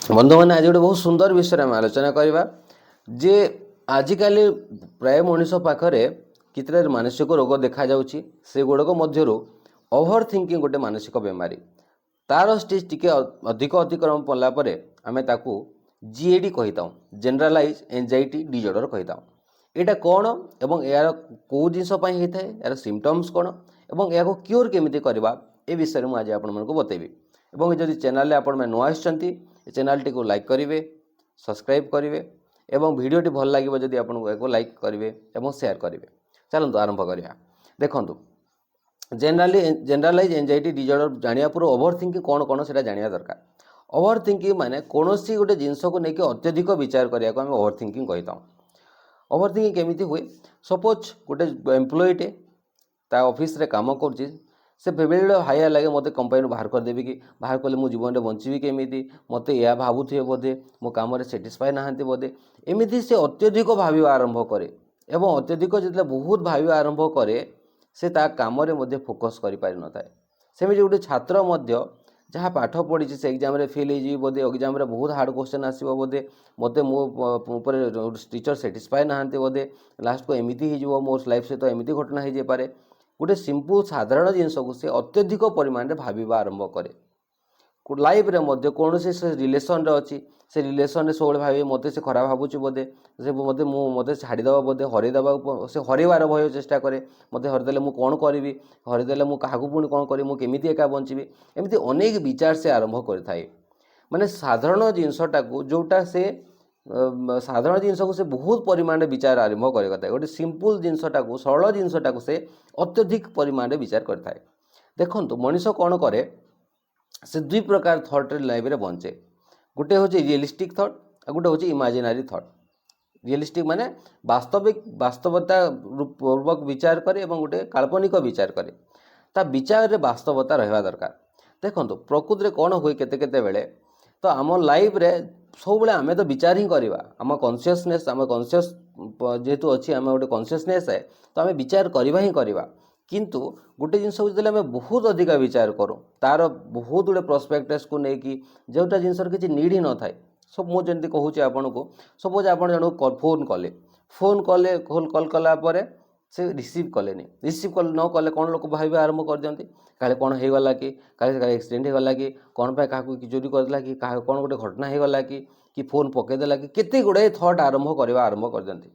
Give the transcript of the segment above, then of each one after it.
बंधु मैंने आज गोटे बहुत सुंदर विषय आम आलोचना करवा जे आजिकल प्राय मनीष पाखरे कितने मानसिक रोग देखा जाउछि से गुड़क मध्य ओभर थिंकिंग गोटे मानसिक बेमारी तार स्टेज टिके अधिक अतिक्रम पड़ला आम ताकू जीएडी कहीता जनरलाइज एंजाइटी डिजॉर्डर कहीता यहाँ कौन एवं यार कौ जिनस होता है यार सिम्पटम्स कौन एवं या क्योर केमिति करवा ए विषय मुझे आज आपको बतेबी एवं जदि चैनल आपण में नुआ आछंती चैनल टी को लाइक करेंगे सब्सक्राइब करेंगे एवं वीडियोटी भल लगे जदि आपको लाइक करेंगे एवं शेयर करेंगे। चलते आरंभ करिया। देखंतु जनरलाइज एंजाइटी डिजॉर्डर जानिया पूर्व ओभर थिंकिंग कौन कौन से जानिया दरकार। ओभर थिंकिंग माने कोनोसी गोटे जिनस को लेकिन अत्यधिक विचार करिया को हम ओभर थिंकिंग कहिता। ओभर थिंकिंग केमिति हुए सपोज गोटे एम्प्लॉयटे ता ऑफिस रे काम कर से बेबेले हाया लगे मत कंपनी बाहर करदेवी कि बाहर कले मो जीवन में बंची केमी मत या भावुए बोधे मो कम साटिस्फाई नहांती बोधे एमती से अत्यधिक भाव आरंभ करे एवं अत्यधिक जो बहुत भाव आरंभ करे से ता काम फोकस कर पारि न थाए। सेमि गोटे छात्र जहाँ पाठ पढ़ी से एग्जाम फेल हो बोधे एग्जाम बहुत हार्ड क्वेश्चन आसो बोधे मत मो टीचर साटिस्फाई नहांती बोधे लास्ट को एमती हो मो लाइफ सहित एमती घटना हो जाए गोटे सिंपल साधारण जिनस को से अत्यधिक परिमाण में भाविबा आरंभ करे। लाइफ रे मध्य कौन से रिलेसन अच्छी से रिलेसन सब भावे मत से खराब भावुँ बोधे से मत छाड़ीदेव बोधे हरईदेवा से हरइबार भय चेष्टा करे मत हरदेले मुझे कौन करी हरदेले मुझे क्या पुणी कौन करी मुझे एका बंची एमती अनेक विचार से आरंभ करे माने साधारण जिनसटा को जोटा से साधारण जिनस को से बहुत परिमाण विचार आरंभ करे गोटे सिंपल जिनसटा को सरल जिनसटा को से अत्यधिक परिमाण विचार करता है। देखो मनीष कौन करे से दुई प्रकार थॉट लाइफ रे बंचे गोटे हूँ रियलिस्टिक थॉट और गोटे हूँ इमेजिनरी थॉट। रियलिस्टिक माने वास्तविक वास्तवता पूर्वक विचार करे और गोटे काल्पनिक विचार करे ता विचार रे वास्तवता रहा दरकार। देखो प्रकृति में कौन हुए केते बेले तो आम लाइफ रे सब बेले आम तो विचार ही करवा आम कॉन्शियसनेस आम कॉन्शियस जेहेतु अच्छी आम गोटे कॉन्शियसनेस है तो आम विचार करवा ही करवा किंतु गोटे जिनस जो आम बहुत अधिक विचार करूँ तार बहुत गुड़े प्रोस्पेक्टस को लेकिन जोटा जिनसर किसी नीड ही न थाए सब मुझे जमी कहूँ आपन को सपोज आप जन फोन कले कल कलापर से रिसीव कले रिसीव कल न कले कौन लोग भाव आरंभ कर दिखती काले कौन हो गला कि एक्सीडेंट होगला कि कौन पाए क्या चोरी करदेला कि कौन गोटे घटना होगला कि फोन पकईदेला कि केते गुड़ाए थॉट आरंभ करवा आरंभ कर दिखती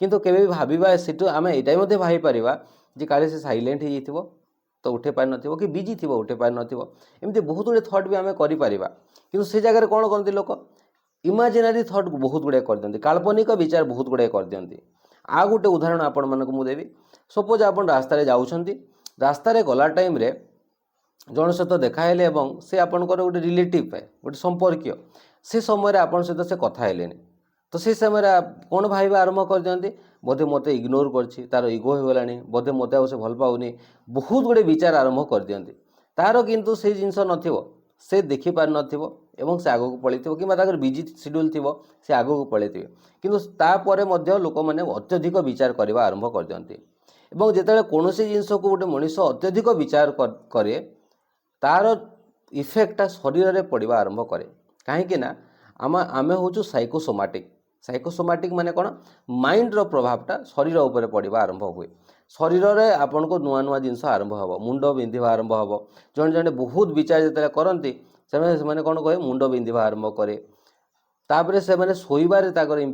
किंतु केवे भाविबा सेठू आम यहाँ भाई पारिबा जे काले से साइलेंट हो तो उठे पार न कि बिजी थी उठे पार नमती बहुत गुड़े थॉट भी आम कर कि से जगह कौन करती लोक इमेजिनरी थॉट बहुत गुड़ाए कर दिखती काल्पनिक विचार बहुत गुड़ाए कर दिखती। आ गोटे उदाहरण आपण मानक मु देवी सपोज आप रास्तार जाऊँच रास्तार गला टाइम रे जन सहित देखाले से आपंकर गोटे रिलेटिव है गोटे संपर्क से समय आपन सहित से कथा तो से समय कौन भाई आरंभ कर दिखती बोधे मत इग्नोर कर इगो होगला बोधे मत से भल पाऊनी बहुत गुड़े विचार आरंभ कर दिखती तार किंतु से जिनस से देखी पार न से आगक पलि कि बिजी शेड्यूल थी से आगक पलि किंतु तापर लोक मैंने अत्यधिक विचार करने आरंभ कर दिखती जिते कौन जिनस को गोटे मनीष अत्यधिक विचार करे तार इफेक्टा शरीर में पड़ा आरंभ करे कहीं आम हूँ साइकोसोमाटिक माने कौन माइंड रो प्रभावटा शरीर उपर पड़ा आरंभ हुए शरीर में आपन को नुआ नुआ जिनस आरंभ हम मुंड बिंधा आरंभ हम जड़े जड़े बहुत विचार जो करती से कौन कहे मुंड बिंधा आरंभ करे तापर से मैंने शोबार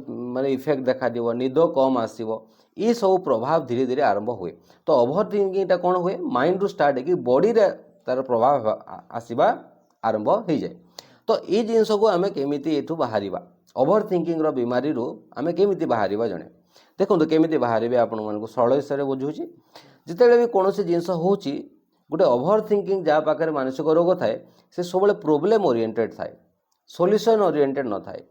माने इफेक्ट देखा दिव निद कम आसो ये सब प्रभाव धीरे धीरे आरंभ हुए। तो ओभर थिंकिंगटा कौन हुए माइंड रू स्टार्ट है कि बॉडी रे तार प्रभाव आसवा आरंभ हो जाए। तो ये जिनस को आम केमिति एठू बाहर ओभर थिंकिंग रो बीमारी रू आम केमिति बाहर जड़े देखो केमिति बाहर आपण मानक सरल हिसाब से बुझुची जिते भी कौन जिनस हो गोटे ओभर थिंकिंग जहाँ पाखे मानसिक रोग थाए से सब प्रोब्लेम ओरिएंटेड थाए सॉल्यूशन ओरिएंटेड न थाए।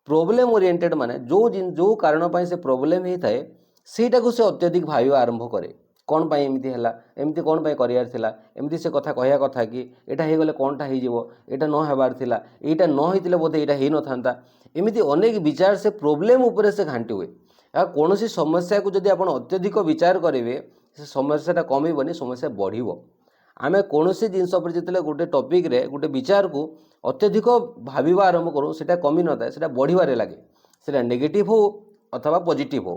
प्रोब्लेम ओरिएंटेड माने जो कारण से प्रोब्लेम ही थाए सेटा को से अत्यधिक भाव आरंभ करे कौन पाई एमती है एमती कौन पाई करार थिला एमती से कथा कहया कथा कि एटा हो गले कौनटा हो एटा न हेबार थिला एटा न होइतिले बोधे एटा हेइ न थांता एमती अनेक विचार से प्रोब्लेम उपरे से घांटी हुए। कौन सी समस्या को जदि आप अत्यधिक विचार करेंगे से समस्याटा कमेबनी समस्या बढ़ आमे कोनोसी जिनस पर जितले गोटे टॉपिक रे गोटे विचार को अत्यधिक भाविबा आरंभ करूँ सेटा कमी न थाए, सेटा बढ़िबारे लागे, सेटा नेगेटिव हो अथवा पॉजिटिव हो।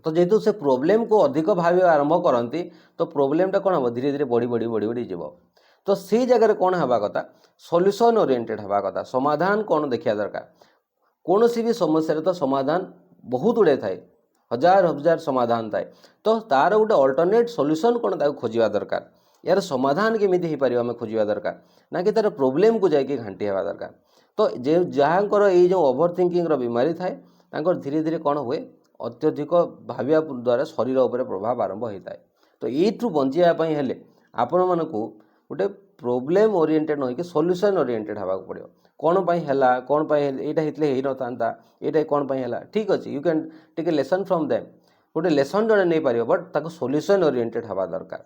तो जेहेतु से प्रोब्लेम को अधिक भाव आरंभ करती तो प्रोब्लेमटा कौन हम धीरे धीरे बढ़ी बढ़ी बढ़ी बढ़ी जीव। तो से जगह कौन हवा कथा सॉल्यूशन ओरिएंटेड हवा कथा, समाधान कौन देखा दरकार। कौन सी भी समस्या तो समाधान बहुत गुड़े थाए, हजार हजार समाधान थाए, तो तार गोटे अल्टरनेट सॉल्यूशन कौन ताको खोजिबा दरकार, यार समाधान केमिति हो पारिबा हमें खोजिबा दरकार, ना कि तार प्रोब्लेम को जाके घांटी हवा दरकार। तो जे जहाँकर ये जो ओवर थिंकिंग रो बीमारी थाए तांकर धीरे धीरे कौन हुए अत्यधिक भाविया द्वारा शरीर उपर प्रभाव आरंभ होता है। तो यू बचापी हेले आपण मानक गोटे प्रोब्लेम ओरिएंटेड न कि सॉल्यूशन ओरिएंटेड हवा पड़ो। कौन पाई हैला, कौन पाई एटा हितले हेई न थांता, एटा कौन पाई हैला, ठीक अछि, you can take a lesson from them, गोटे लेसन जड़े नहीं पारिबो, बट ताको सॉल्यूशन ओरिएंटेड हवा दरकार।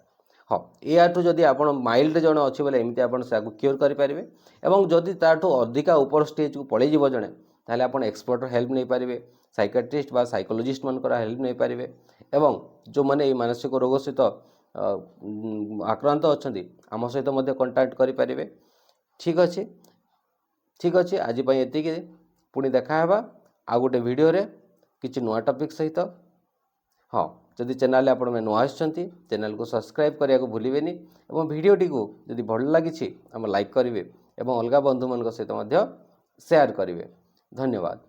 हाँ, याठू जदि आपण माइल्ड जड़े अच्छे बोले एमती आपण साको क्योर करि पारिबे, एवं जदि ताठू अधिका ऊपर स्टेज को पळै जीव जणे ताले आपण एक्सपर्ट हेल्प नहीं पारिबे, साइकाट्रिस्ट बा साइकोलॉजिस्ट मानकर हेल्प नहीं पारिबे, एवं जो माने मानसिक रोग सहित आक्रांत अच्छा आम सहित मध्य कांटेक्ट करि पारिबे। ठीक अच्छे, ठीक अच्छे, आज एति पुणी देखा आ गोटे वीडियो रे किछि नुआ टॉपिक सहित। हाँ, जदि चैनल आपण में नुआ आछंती चैनल को सब्सक्राइब करिया को भूलिबेनी, एवं वीडियोटी को जदि भल लागिछि हम लाइक करिवे एवं अलगा बंधु मान सहित मध्य शेयर करिवे। धन्यवाद।